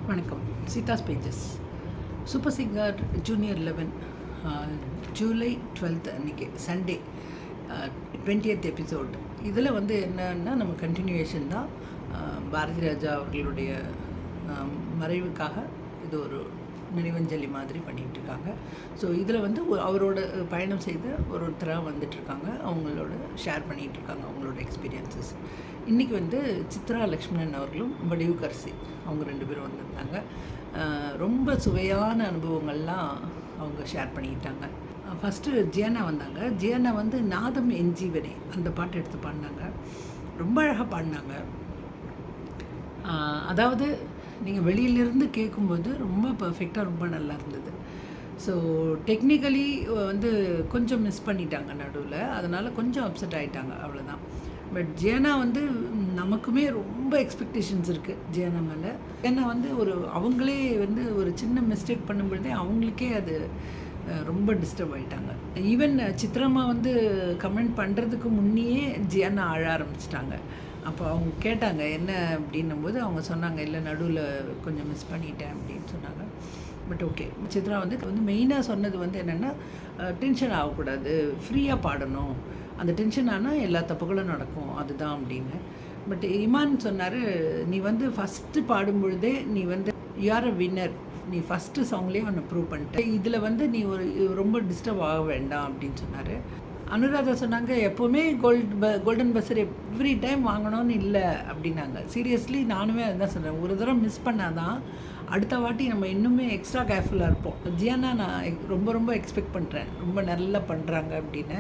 வணக்கம். Seetha's pages super singer junior 11 July 12 அன்றைக்கி Sunday 20th episode. இதில் என்னன்னா நம்ம கண்டினியூவேஷன் தான். பாரதி ராஜா அவர்களுடைய மறைவுக்காக இது ஒரு நினைவஞ்சலி மாதிரி பண்ணிகிட்ருக்காங்க. ஸோ இதில் அவரோட பயணம் செய்து ஒருத்தராக வந்துட்டுருக்காங்க, அவங்களோட ஷேர் பண்ணிகிட்ருக்காங்க அவங்களோட எக்ஸ்பீரியன்ஸஸ். இன்றைக்கி சித்ரா லக்ஷ்மணன் அவர்களும் வடிவுக்கரசி அவங்க 2 பேரும் வந்திருந்தாங்க. ரொம்ப சுவையான அனுபவங்கள்லாம் அவங்க ஷேர் பண்ணிக்கிட்டாங்க. ஃபஸ்ட்டு ஜியானா வந்தாங்க. ஜியானா நாதம் என் ஜீவனே அந்த பாட்டு எடுத்து பாடினாங்க. ரொம்ப அழகாக பாடினாங்க. அதாவது நீங்கள் வெளியிலேருந்து கேட்கும்போது ரொம்ப பர்ஃபெக்டாக ரொம்ப நல்லா இருந்தது. ஸோ டெக்னிக்கலி கொஞ்சம் மிஸ் பண்ணிட்டாங்க நடுவில், அதனால் கொஞ்சம் அப்செட் ஆகிட்டாங்க, அவ்வளோதான். பட் ஜியானா நமக்குமே ரொம்ப எக்ஸ்பெக்டேஷன்ஸ் இருக்குது ஜியானா மேலே. ஏன்னா அவங்களே ஒரு சின்ன மிஸ்டேக் பண்ணும்பொழுதே அவங்களுக்கே அது ரொம்ப டிஸ்டர்ப் ஆகிட்டாங்க. ஈவன் சித்ராமா கமெண்ட் பண்ணுறதுக்கு முன்னையே ஜியானா அழ ஆரம்பிச்சிட்டாங்க. அப்போ அவங்க கேட்டாங்க என்ன அப்படின்னும்போது அவங்க சொன்னாங்க, இல்லை நடுவில் கொஞ்சம் மிஸ் பண்ணிட்டேன் அப்படின்னு சொன்னாங்க. பட் ஓகே, சித்ரா மெயினாக சொன்னது என்னென்னா டென்ஷன் ஆகக்கூடாது, ஃப்ரீயாக பாடணும், அந்த டென்ஷன் ஆனால் எல்லா தப்புகளும் நடக்கும் அதுதான் அப்படின்னு. பட் இமான் சொன்னார், நீ ஃபஸ்ட்டு பாடும்பொழுதே நீ யூ ஆர் அ வின்னர், நீ ஃபஸ்ட்டு சாங்லேயே ஒன்று ப்ரூவ் பண்ணிட்ட, இதில் நீ ரொம்ப டிஸ்டர்ப் ஆக வேண்டாம் அப்படின்னு சொன்னார். அனுராதா சொன்னாங்க, எப்போவுமே கோல்டன் பஸ்ஸர் எவ்ரி டைம் வாங்கணும்னு இல்லை அப்படின்னாங்க. சீரியஸ்லி நானுமே அதுதான் சொல்கிறேன், ஒரு தடவை மிஸ் பண்ணாதான் அடுத்த வாட்டி நம்ம இன்னுமே எக்ஸ்ட்ரா கேர்ஃபுல்லாக இருப்போம். ஜியானா நான் ரொம்ப எக்ஸ்பெக்ட் பண்ணுறேன், ரொம்ப நல்லா பண்ணுறாங்க அப்படின்னு.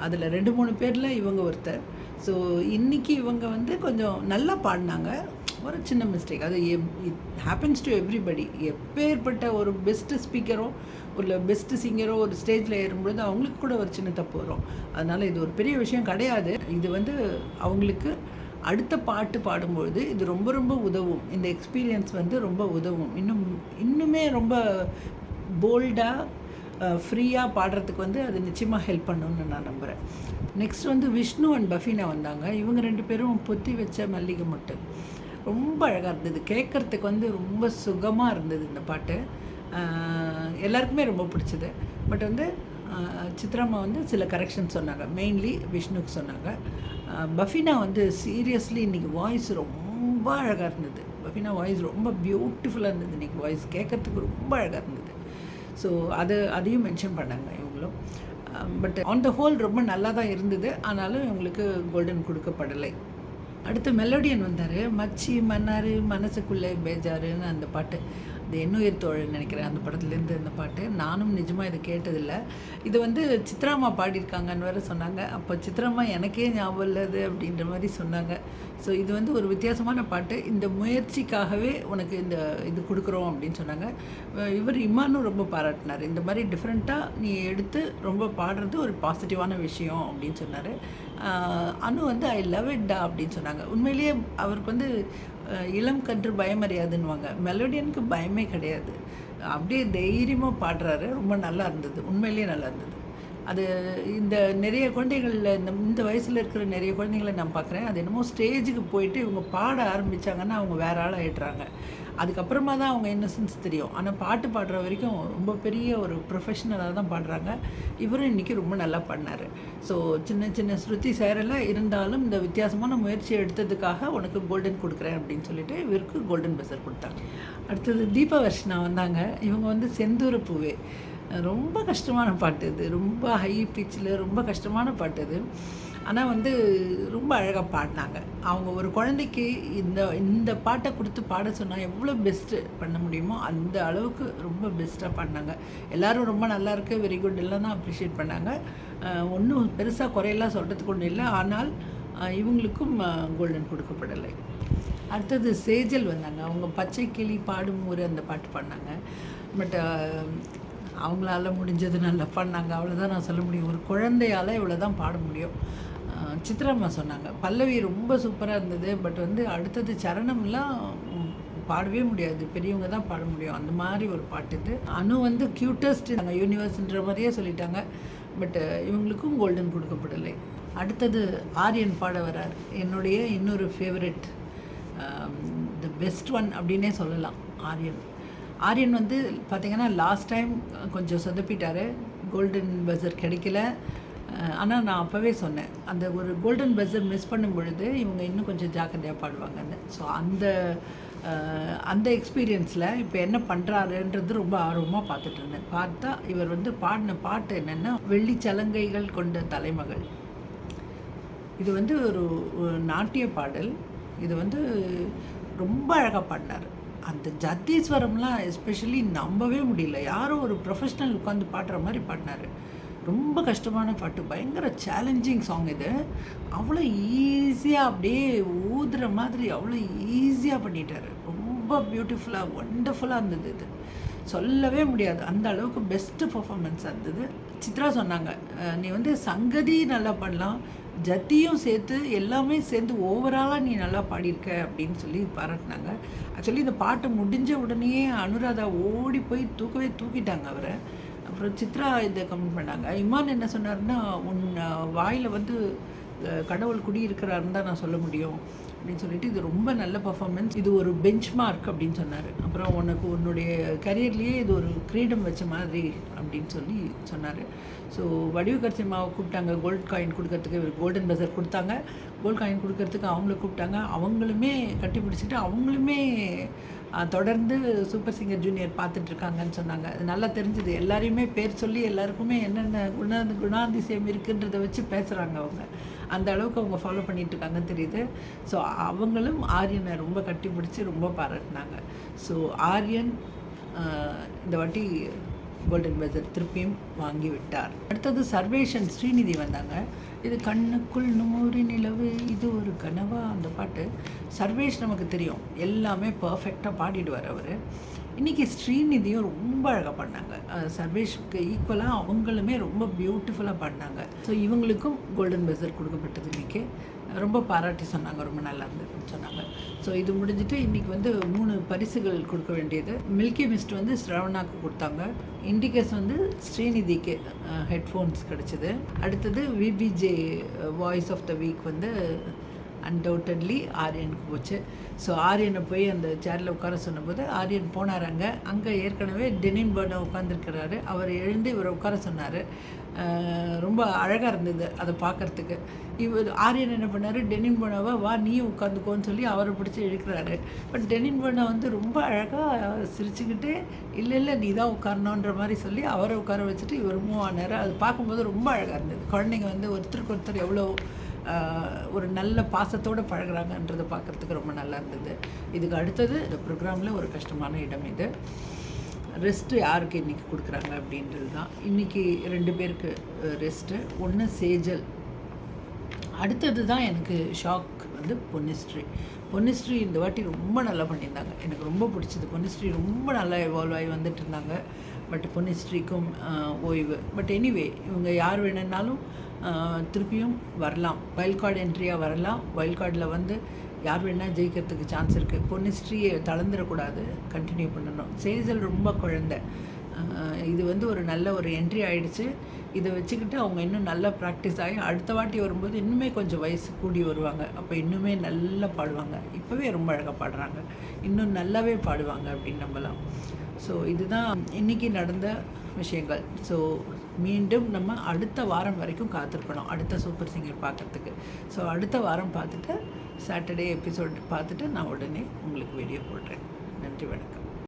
அதில் 2-3 பேரில் இவங்க ஒருத்தர். ஸோ இன்றைக்கி இவங்க கொஞ்சம் நல்லா பாடினாங்க. ஒரு சின்ன மிஸ்டேக், அது இட் ஹேப்பன்ஸ் டு எவ்ரிபடி. எப்பேற்பட்ட ஒரு பெஸ்ட்டு ஸ்பீக்கரோ ஒரு பெஸ்ட்டு சிங்கரோ ஒரு ஸ்டேஜில் ஏறும்பொழுது அவங்களுக்கு கூட ஒரு சின்ன தப்பு வரும். அதனால் இது ஒரு பெரிய விஷயம் கிடையாது. இது அவங்களுக்கு அடுத்த பாட்டு பாடும்பொழுது இது ரொம்ப உதவும். இந்த எக்ஸ்பீரியன்ஸ் ரொம்ப உதவும். இன்னுமே ரொம்ப போல்டாக ஃப்ரீயாக பாடுறதுக்கு அது நிச்சயமாக ஹெல்ப் பண்ணணும்னு நான் நம்புகிறேன். நெக்ஸ்ட் விஷ்ணு அண்ட் பஃபீனா வந்தாங்க. இவங்க 2 பேரும் பொத்தி வச்ச மல்லிகை மொட்டு ரொம்ப அழகாக இருந்தது. கேட்குறதுக்கு ரொம்ப சுகமாக இருந்தது இந்த பாட்டு. எல்லாருக்குமே ரொம்ப பிடிச்சது. பட் சித்ராமா சில கரெக்ஷன் சொன்னாங்க, மெயின்லி விஷ்ணுக்கு சொன்னாங்க. பஃபீனா சீரியஸ்லி இன்றைக்கி வாய்ஸ் ரொம்ப அழகாக இருந்தது. பஃபீனா வாய்ஸ் ரொம்ப பியூட்டிஃபுல்லாக இருந்தது. இன்றைக்கி வாய்ஸ் கேட்குறதுக்கு ரொம்ப அழகாக இருந்தது. ஸோ அதையும் மென்ஷன் பண்ணாங்க இவங்களும். பட் ஆன் த ஹோல் ரொம்ப நல்லா தான் இருந்தது. ஆனாலும் இவங்களுக்கு கோல்டன் கொடுக்கப்படலை. அடுத்து மெலோடியன் வந்தார். மச்சி மன்னார் மனசுக்குள்ளே பேஜாருன்னு அந்த பாட்டு, அது எண்ணுயிர் தோழன் நினைக்கிறேன், அந்த படத்துலேருந்து இந்த பாட்டு. நானும் நிஜமாக இதை கேட்டதில்லை. இது சித்ராமா பாடியிருக்காங்கன்னு வேறு சொன்னாங்க. அப்போ சித்ராமா எனக்கே ஞாபகம் இல்லது அப்படின்ற மாதிரி சொன்னாங்க. ஸோ இது ஒரு வித்தியாசமான பாட்டு, இந்த முயற்சிக்காகவே உனக்கு இது கொடுக்குறோம் அப்படின்னு சொன்னாங்க. இவர் இமானும் ரொம்ப பாராட்டினார். இந்த மாதிரி டிஃப்ரெண்ட்டாக நீ எடுத்து ரொம்ப பாடுறது ஒரு பாசிட்டிவான விஷயம் அப்படின்னு சொன்னார். அனு ஐ லவ் இட் டா அப்படின்னு சொன்னாங்க. உண்மையிலேயே அவருக்கு இளம் கன்று பயமறியாதுன்னுவாங்க. மெலோடியனுக்கு பயமே கிடையாது, அப்படியே தைரியமாக பாடுறாரு. ரொம்ப நல்லா இருந்தது, உண்மையிலேயே நல்லா இருந்தது. அது இந்த நிறைய குழந்தைகளில் இந்த வயசில் இருக்கிற நிறைய குழந்தைங்களை நான் பார்க்குறேன். அது என்னமோ ஸ்டேஜுக்கு போயிட்டு இவங்க பாட ஆரம்பித்தாங்கன்னா அவங்க வேறு ஆளாக ஆகிடுறாங்க. அதுக்கப்புறமா தான் அவங்க இன்னசென்ஸ் தெரியும். ஆனால் பாட்டு பாடுற வரைக்கும் ரொம்ப பெரிய ஒரு ப்ரொஃபஷ்னலாக தான் பாடுறாங்க. இவரும் இன்றைக்கி ரொம்ப நல்லா பாடினார். ஸோ சின்ன ஸ்ருதி சேரலாம் இருந்தாலும் இந்த வித்தியாசமான முயற்சியை எடுத்ததுக்காக உனக்கு கோல்டன் கொடுக்குறேன் அப்படின்னு சொல்லிட்டு இவருக்கு கோல்டன் பஸ்ஸர் கொடுத்தாங்க. அடுத்தது தீபவர்ஷனா வந்தாங்க. இவங்க செந்தூர பூவே ரொம்ப கஷ்டமான பாட்டு, இது ரொம்ப ஹை பிச்சில் ரொம்ப கஷ்டமான பாட்டு இது. ஆனால் ரொம்ப அழகாக பாடினாங்க. அவங்க ஒரு குழந்தைக்கு இந்த பாட்டை கொடுத்து பாட சொன்னால் எவ்வளோ பெஸ்ட்டு பண்ண முடியுமோ அந்த அளவுக்கு ரொம்ப பெஸ்ட்டாக பாடினாங்க. எல்லோரும் ரொம்ப நல்லாயிருக்கு, வெரி குட் எல்லாம் தான் அப்ரிஷியேட் பண்ணாங்க. ஒன்றும் பெருசாக குறையெல்லாம் சொல்கிறதுக்கு ஒன்றும் இல்லை. ஆனால் இவங்களுக்கும் கோல்டன் கொடுக்கப்படலை. அடுத்தது சேஜல் வந்தாங்க. அவங்க பச்சை கிளி பாடும் ஊர் அந்த பாட்டு பாடினாங்க. பட் அவங்களால முடிஞ்சது நல்லா பண்ணாங்க, அவ்வளோதான் நான் சொல்ல முடியும். ஒரு குழந்தையால் இவ்வளோ தான் பாட முடியும். சித்ராமா சொன்னாங்க, பல்லவி ரொம்ப சூப்பராக இருந்தது. பட் அடுத்தது சரணம்லாம் பாடவே முடியாது, பெரியவங்க தான் பாட முடியும், அந்த மாதிரி ஒரு பாட்டு இது. அனு க்யூட்டஸ்ட் யூனிவர்ஸ்ன்ற மாதிரியே சொல்லிட்டாங்க. பட் இவங்களுக்கும் கோல்டன் கொடுக்கப்படலை. அடுத்தது ஆரியன் பாட வரார். என்னுடைய இன்னொரு ஃபேவரெட், த பெஸ்ட் ஒன் அப்படின்னே சொல்லலாம். ஆர்யன். ஆர்யன் வந்து பார்த்தீங்கன்னா, லாஸ்ட் டைம் கொஞ்சம் சொதப்பிட்டாரு. கோல்டன் பஸர் கிடைக்கல. ஆனா நான் அப்பவே சொன்னேன். அந்த ஒரு கோல்டன் பஸர் மிஸ் பண்ணும் பொழுது, இவங்க இன்னும் கொஞ்சம் ஜாக்கிரதையா பாடுவாங்கன்னு. ஸோ அந்த எக்ஸ்பீரியன்ஸில் இப்போ என்ன பண்ணுறாருன்றது ரொம்ப ஆர்வமா பார்த்துட்ருந்தேன். பார்த்தா இவர் வந்து பாடின பாட்டு என்னென்னா, வெள்ளி சலங்கைகள் கொண்ட தலைமகள். இது வந்து ஒரு நாட்டிய பாடல். இது வந்து ரொம்ப அழகாக பாடினார். அந்த ஜத்தீஸ்வரம்லாம் எஸ்பெஷலி நம்பவே முடியல. யாரோ ஒரு ப்ரொஃபஷ்னல் உட்காந்து பாடுற மாதிரி பாடினார். ரொம்ப கஷ்டமான பாட்டு, பயங்கர சேலஞ்சிங் சாங் இது. அவ்வளோ ஈஸியாக அப்படியே ஊதுற மாதிரி அவ்வளோ ஈஸியாக பண்ணிட்டார். ரொம்ப பியூட்டிஃபுல்லாக ஒண்டர்ஃபுல்லாக இருந்தது. இது சொல்லவே முடியாது, அந்த அளவுக்கு பெஸ்ட்டு பர்ஃபார்மன்ஸாக இருந்தது. சித்ரா சொன்னாங்க, நீ வந்து சங்கதி நல்லா பண்ணலாம், ஜத்தியும் சேர்த்து எல்லாமே சேர்ந்து ஓவராலாக நீ நல்லா பாடியிருக்க அப்படின்னு சொல்லி பாராட்டினாங்க. ஆக்சுவலி இந்த பாட்டு முடிஞ்ச உடனேயே அனுராதா ஓடி போய் தூக்கிட்டாங்க அவரை. அப்புறம் சித்ரா இதை கமெண்ட் பண்ணாங்க. இமான் என்ன சொன்னார்னா, உன் வாயில் வந்து கடவுள் குடியிருக்கிறாருன்னு தான் நான் சொல்ல முடியும் அப்படின்னு சொல்லிட்டு, இது ரொம்ப நல்ல பர்ஃபார்மன்ஸ், இது ஒரு பெஞ்ச் மார்க் அப்படின்னு சொன்னார். அப்புறம் உனக்கு உன்னுடைய கரியர்லேயே இது ஒரு கிரீடம் வச்ச மாதிரி அப்படின்னு சொல்லி சொன்னார். ஸோ வடிவுகர் சினிமாவை கூப்பிட்டாங்க கோல்ட் காயின் கொடுக்கறதுக்கு. இவர் கோல்டன் பஸர் கொடுத்தாங்க, கோல்ட் காயின் கொடுக்கறதுக்கு அவங்கள கூப்பிட்டாங்க. அவங்களுமே கட்டி பிடிச்சிட்டு அவங்களுமே தொடர்ந்து சூப்பர் சிங்கர் ஜூனியர் பார்த்துட்ருக்காங்கன்னு சொன்னாங்க. அது நல்லா தெரிஞ்சுது. எல்லாரையுமே பேர் சொல்லி எல்லாருக்குமே என்னென்ன குணாதிசயம் இருக்குன்றதை வச்சு பேசுகிறாங்க அவங்க. அந்த அளவுக்கு அவங்க ஃபாலோ பண்ணிகிட்ருக்காங்கன்னு தெரியுது. ஸோ அவங்களும் ஆரியனை ரொம்ப கட்டி பிடிச்சி ரொம்ப பாராட்டினாங்க. ஸோ ஆரியன் இந்த வாட்டி கோல்டன் பஸர் திருப்பியும் வாங்கி விட்டார். அடுத்தது சர்வேஷன் ஸ்ரீநிதி வந்தாங்க. இது கண்ணுக்குள் 100 நிலவு இது ஒரு கனவா, அந்த பாட்டு. சர்வேஷ் நமக்கு தெரியும், எல்லாமே பர்ஃபெக்டாக பாடிடுவார் அவர். இன்றைக்கி ஸ்ரீநிதியும் ரொம்ப அழகாக பாடினாங்க. சர்வேஷுக்கு ஈக்குவலாக அவங்களுமே ரொம்ப பியூட்டிஃபுல்லாக பாடினாங்க. ஸோ இவங்களுக்கும் கோல்டன் பஸர் கொடுக்கப்பட்டது. இன்றைக்கி ரொம்ப பாராட்டி சொன்னாங்க, ரொம்ப நல்லா இருந்ததுன்னு சொன்னாங்க. ஸோ இது முடிஞ்சுட்டு இன்றைக்கி வந்து 3 பரிசுகள் கொடுக்க வேண்டியது. மில்கி மிஸ்ட் வந்து ஸ்ரவணாக்கு கொடுத்தாங்க. இண்டிகஸ் வந்து ஸ்ரீநிதிக்கு ஹெட்ஃபோன்ஸ் கிடச்சிது. அடுத்தது VBJ voice of the week வந்து அன்டவுட்டட்லி ஆரியனுக்கு போச்சு. ஸோ ஆரியனை போய் அந்த சேரில் உட்கார சொன்னபோது ஆரியன் போனார். அங்கே ஏற்கனவே டெனின் பர்னை உட்காந்துருக்கிறாரு. அவர் எழுந்து இவரை உட்கார சொன்னார். ரொம்ப அழகாக இருந்தது அதை பார்க்குறதுக்கு. இவர் ஆரியன் என்ன பண்ணார், டெனின் பர்னாவை வா நீயும் உட்காந்துக்கோன்னு சொல்லி அவரை பிடிச்சி இழுக்கிறாரு. பட் டெனின் பர்னை வந்து ரொம்ப அழகாக சிரிச்சுக்கிட்டே இல்லை நீ தான் உட்காரணுன்ற மாதிரி சொல்லி அவரை உட்கார வச்சுட்டு இவர் மூவ் ஆனார். அது பார்க்கும்போது ரொம்ப அழகாக இருந்தது. குழந்தைங்க வந்து ஒருத்தருக்கு ஒருத்தர் எவ்வளோ ஒரு நல்ல பாசத்தோடு பழகிறாங்கன்றதை பார்க்குறதுக்கு ரொம்ப நல்லா இருந்தது. இதுக்கு அடுத்தது இந்த ப்ரோக்ராமில் ஒரு கஷ்டமான இடம் இது. ரெஸ்ட்டு யாருக்கு இன்றைக்கி கொடுக்குறாங்க அப்படின்றது தான். இன்றைக்கி 2 பேருக்கு ரெஸ்ட்டு. ஒன்று சேஜல், அடுத்தது தான் எனக்கு ஷாக் வந்து பொன்னிஸ்ட்ரி இந்த வாட்டி ரொம்ப நல்லா பண்ணியிருந்தாங்க. எனக்கு ரொம்ப பிடிச்சது. பொன்னிஸ்ட்ரி ரொம்ப நல்லா எவால்வ் ஆகி வந்துட்டு இருந்தாங்க. பட் பொன்னிஸ்ட்ரிக்கும் ஓய்வு. பட் எனிவே இவங்க யார் வேணுன்னாலும் திருப்பியும் வரலாம். வைல்ட் கார்டு என்ட்ரியாக வரலாம். வைல்ட் கார்டில் வந்து யார் வேணால் ஜெயிக்கிறதுக்கு சான்ஸ் இருக்குது. பொன்னிஸ்ட்ரியை தளர்ந்துடக்கூடாது, கண்டினியூ பண்ணணும். சேஜல் ரொம்ப குழந்தை. இது வந்து ஒரு நல்ல ஒரு என்ட்ரி ஆகிடுச்சு. இதை வச்சுக்கிட்டு அவங்க இன்னும் நல்லா ப்ராக்டிஸ் ஆகி அடுத்த வாட்டி வரும்போது இன்னுமே கொஞ்சம் வயசு கூடி வருவாங்க. அப்போ இன்னுமே நல்லா பாடுவாங்க. இப்போவே ரொம்ப அழகாக பாடுறாங்க, இன்னும் நல்லாவே பாடுவாங்க அப்படின்னு நம்பலாம். ஸோ இதுதான் இன்றைக்கி நடந்த விஷயங்கள். ஸோ மீண்டும் நம்ம அடுத்த வாரம் வரைக்கும் காத்திருக்கணும் அடுத்த சூப்பர் சிங்கர் பார்க்குறதுக்கு. ஸோ அடுத்த வாரம் பார்த்துட்டு சாட்டர்டே எபிசோட் பார்த்துட்டு நான் உடனே உங்களுக்கு வீடியோ போடுறேன். நன்றி, வணக்கம்.